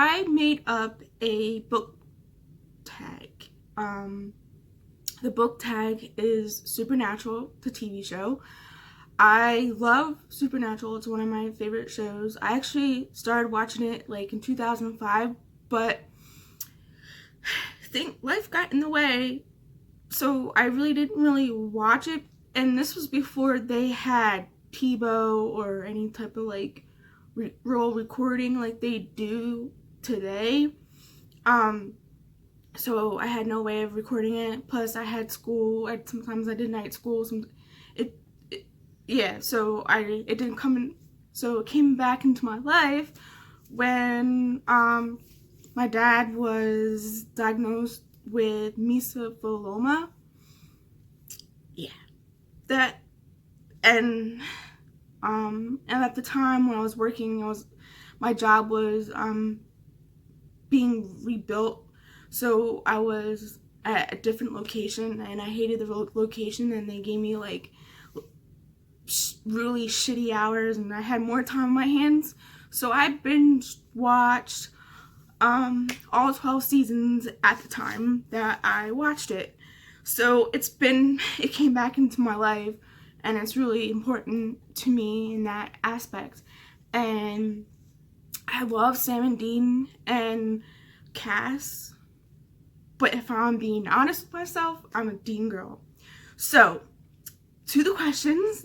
I made up a book tag. The book tag is Supernatural, the TV show. I love Supernatural. It's one of my favorite shows. I actually started watching it like in 2005, but I think life got in the way, so I really didn't really watch it. And this was before they had TiVo or any type of like real recording like they do today. So I had no way of recording it. Plus I had school. Sometimes I did night school. Yeah, so it didn't come in. So it came back into my life when my dad was diagnosed with mesothelioma. Yeah, that and at the time when I was working, my job was being rebuilt. So I was at a different location, and I hated the location, and they gave me like really shitty hours, and I had more time on my hands. So I binge watched all 12 seasons at the time that I watched it. So it came back into my life, and it's really important to me in that aspect. And I love Sam and Dean and Cass, but if I'm being honest with myself, I'm a Dean girl. So to the questions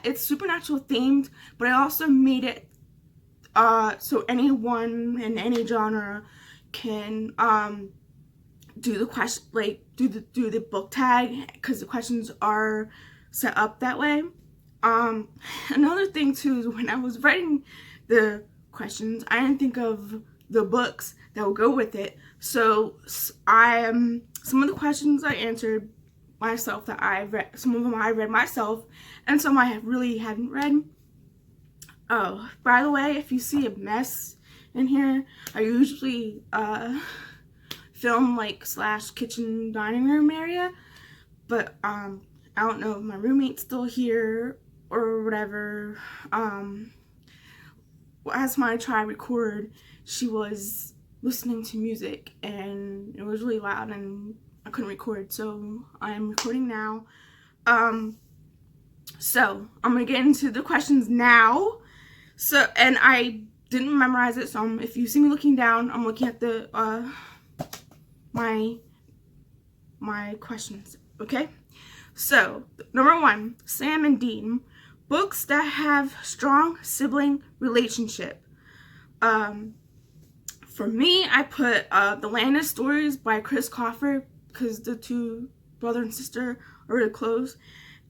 it's Supernatural themed, but I also made it so anyone in any genre can do the question, like do the book tag, because the questions are set up that way. Another thing too is when I was writing the questions, I didn't think of the books that will go with it. So some of the questions I answered myself that I read. Some of them I read myself, and some I really hadn't read. Oh, by the way, if you see a mess in here, I usually film like / kitchen dining room area, but I don't know if my roommate's still here or whatever. As I tried to record, she was listening to music and it was really loud and I couldn't record, so I'm recording now. So I'm gonna get into the questions now. So, and I didn't memorize it, so if you see me looking down, I'm looking at the my questions. Okay, so number 1, Sam and Dean, books that have strong sibling relationship. For me, I put The Land Stories by Chris Crawford, because the two brother and sister are really close,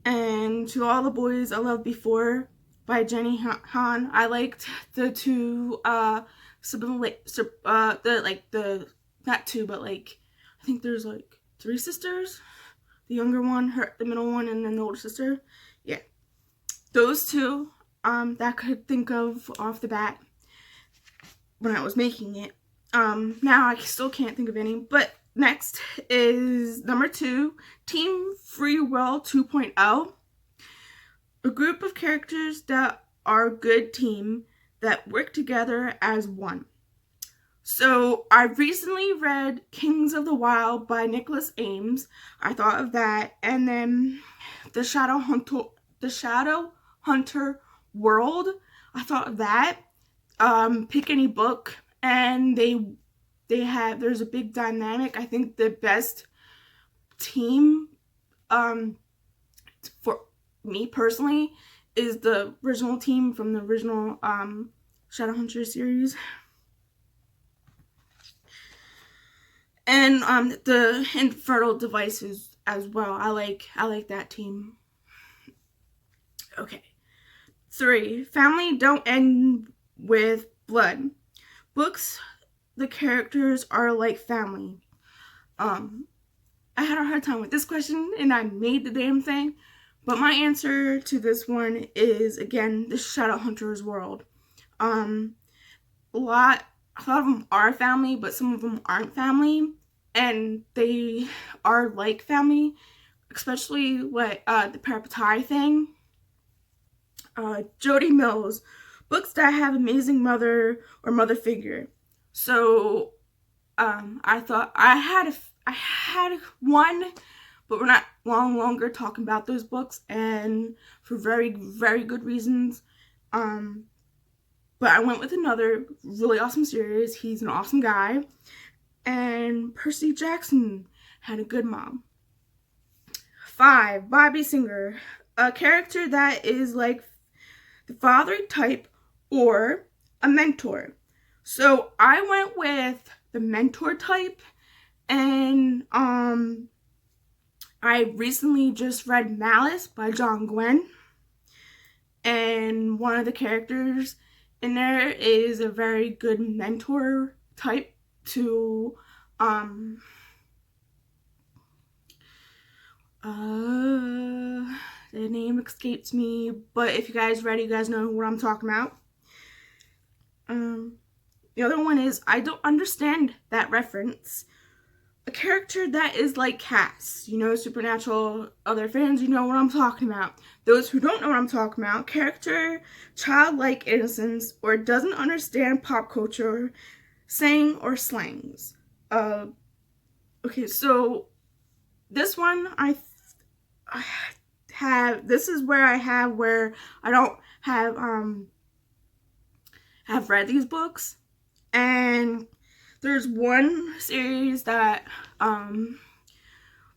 and To All the Boys I Loved Before by Jenny Han. I liked the two sibling, not two, but like I think there's like 3 sisters. The younger one, the middle one, and then the older sister. Yeah, those two that I could think of off the bat when I was making it. Now I still can't think of any, but next is number 2, Team Free Will 2.0. A group of characters that are a good team that work together as one. So I recently read Kings of the Wild by Nicholas Ames. I thought of that, and then the Shadow Hunter World. I thought of that. Pick any book, and there's a big dynamic. I think the best team for me personally is the original team from the original Shadowhunter series. And the Infertile Devices as well. I like that team. Okay. 3, Family Don't End with Blood. Books, the characters are like family. I had a hard time with this question, and I made the damn thing. But my answer to this one is, again, the Shadowhunters world. A lot of them are family, but some of them aren't family, and they are like family, especially what the Parapatai thing. Jodie Mills, books that have amazing mother or mother figure. So I thought I had one, but we're not longer talking about those books, and for very, very good reasons. But I went with another really awesome series. He's an awesome guy, and Percy Jackson had a good mom. 5, Bobby Singer, a character that is like the father type or a mentor. So I went with the mentor type, and I recently just read Malice by John Gwen, and one of the characters in there is a very good mentor type to the name escapes me, but if you guys read, you guys know what I'm talking about. The other one is, I don't understand that reference. A character that is like Cass, you know, Supernatural, other fans, you know what I'm talking about. Those who don't know what I'm talking about, character, childlike innocence, or doesn't understand pop culture, saying or slangs. Okay, so this one I have, this is where I don't have read these books, and there's one series that one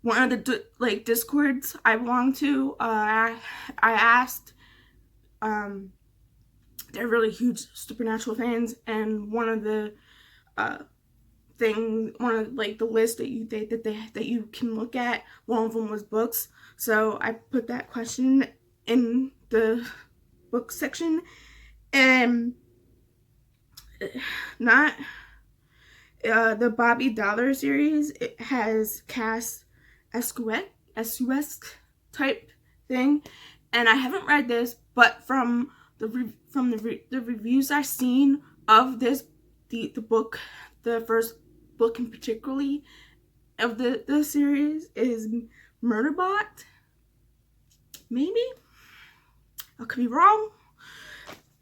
of the discords I belong to, I asked, they're really huge Supernatural fans, and one of the the list that you can look at, one of them was books. So I put that question in the book section, and not the Bobby Dollar series. It has Cass Esquesque type thing, and I haven't read this, but from the reviews I've seen of this, the book, the first book in particularly of the series is Murderbot. Maybe I could be wrong,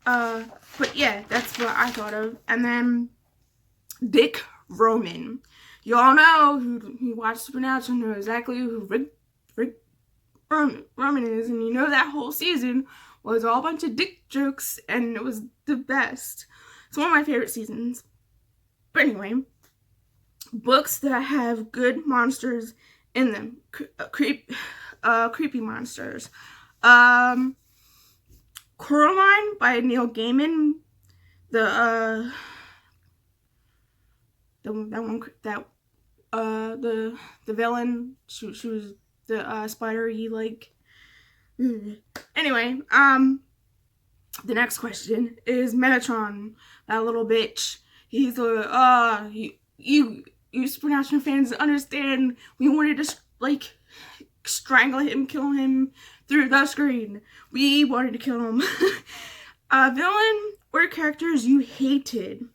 but yeah, that's what I thought of. And then Dick Roman, y'all know who watched Supernatural know exactly who Rick Roman is, and you know that whole season was all a bunch of dick jokes, and it was the best. It's one of my favorite seasons. But anyway, books that have good monsters in them, creepy monsters. Coraline by Neil Gaiman, the villain. She was the spidery like. Anyway, the next question is Matatron, that little bitch. He's you Supernatural fans understand. We wanted to strangle him, kill him through the screen. We wanted to kill him. Villain or characters you hated.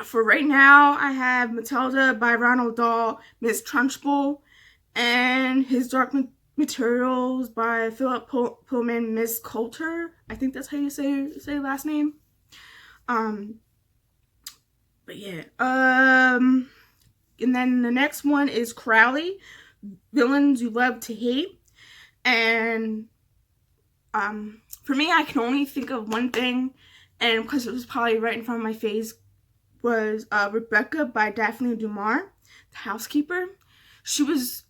For right now, I have Matilda by Ronald Dahl, Miss Trunchbull, and His Dark Materials by Philip Pullman, Miss Coulter. I think that's how you say last name. But yeah. And then the next one is Crowley, Villains You Love to Hate. And for me, I can only think of one thing, and because it was probably right in front of my face, was Rebecca by Daphne du Maurier, the housekeeper. She was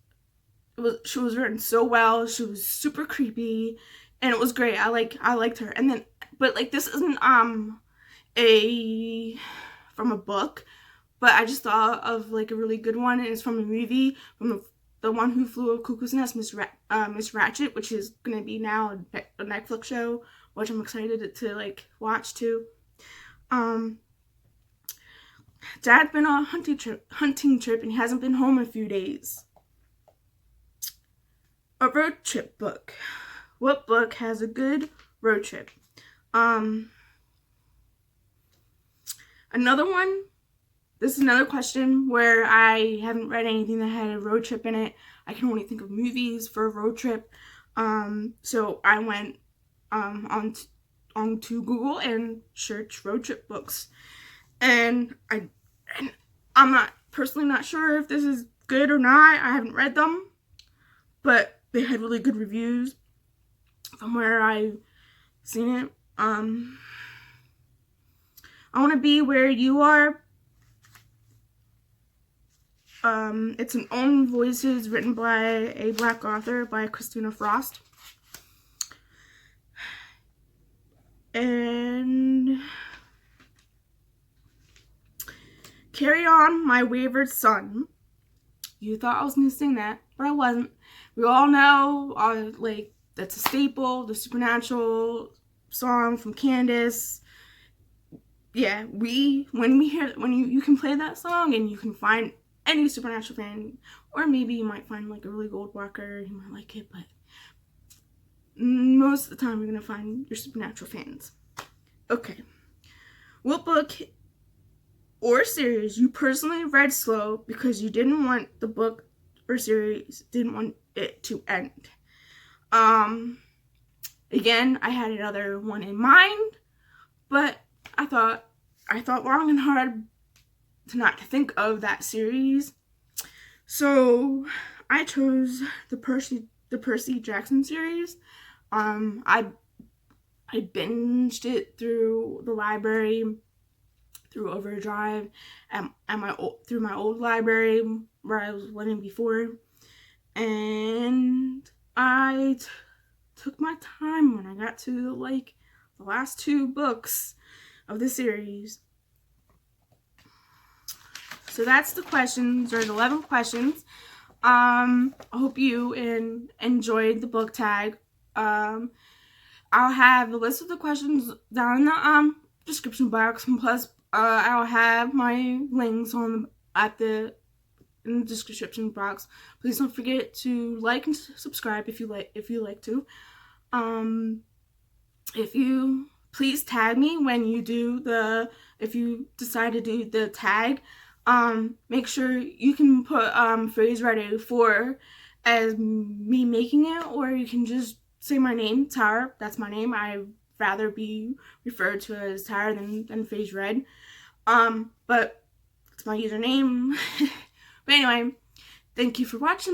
written so well. She was super creepy, and it was great. I liked her. And then, but this isn't from a book, but I just thought of a really good one, and it's from a movie, from the One Who Flew Over Cuckoo's Nest, Miss Ratched, which is gonna be now a Netflix show, which I'm excited to watch too. Dad's been on a hunting trip, and he hasn't been home in a few days. A road trip book. What book has a good road trip? Another one. This is another question where I haven't read anything that had a road trip in it. I can only think of movies for a road trip. So I went onto Google and search road trip books. And I'm not personally not sure if this is good or not. I haven't read them, but they had really good reviews from where I've seen it. I Want to Be Where You Are. It's an Own Voices written by a Black author by Christina Frost. And Carry On, My Wayward Son. You thought I was going to sing that, but I wasn't. We all know, like, that's a staple, the Supernatural song from Candace. Yeah, when you can play that song and you can find any Supernatural fan, or maybe you might find like a really Gold Walker, you might like it, but most of the time you're going to find your Supernatural fans. Okay. What book or series you personally read slow because you didn't want the book or series, didn't want it to end? Again, I had another one in mind, but I thought long and hard to not think of that series. So I chose the Percy Jackson series. I binged it through the library, through Overdrive, through my old library where I was living before, and I took my time when I got to like the last 2 books of the series. So that's the questions. There's 11 questions. I hope you enjoyed the book tag. I'll have the list of the questions down in the description box, and plus I'll have my links in the description box. Please don't forget to like and subscribe if you like to. If you please tag me when you do if you decide to do the tag. Make sure you can put phrase ready for as me making it, or you can just say my name, Tara. That's my name. I'd rather be referred to as Tara than phrase read. But it's my username. But anyway, thank you for watching.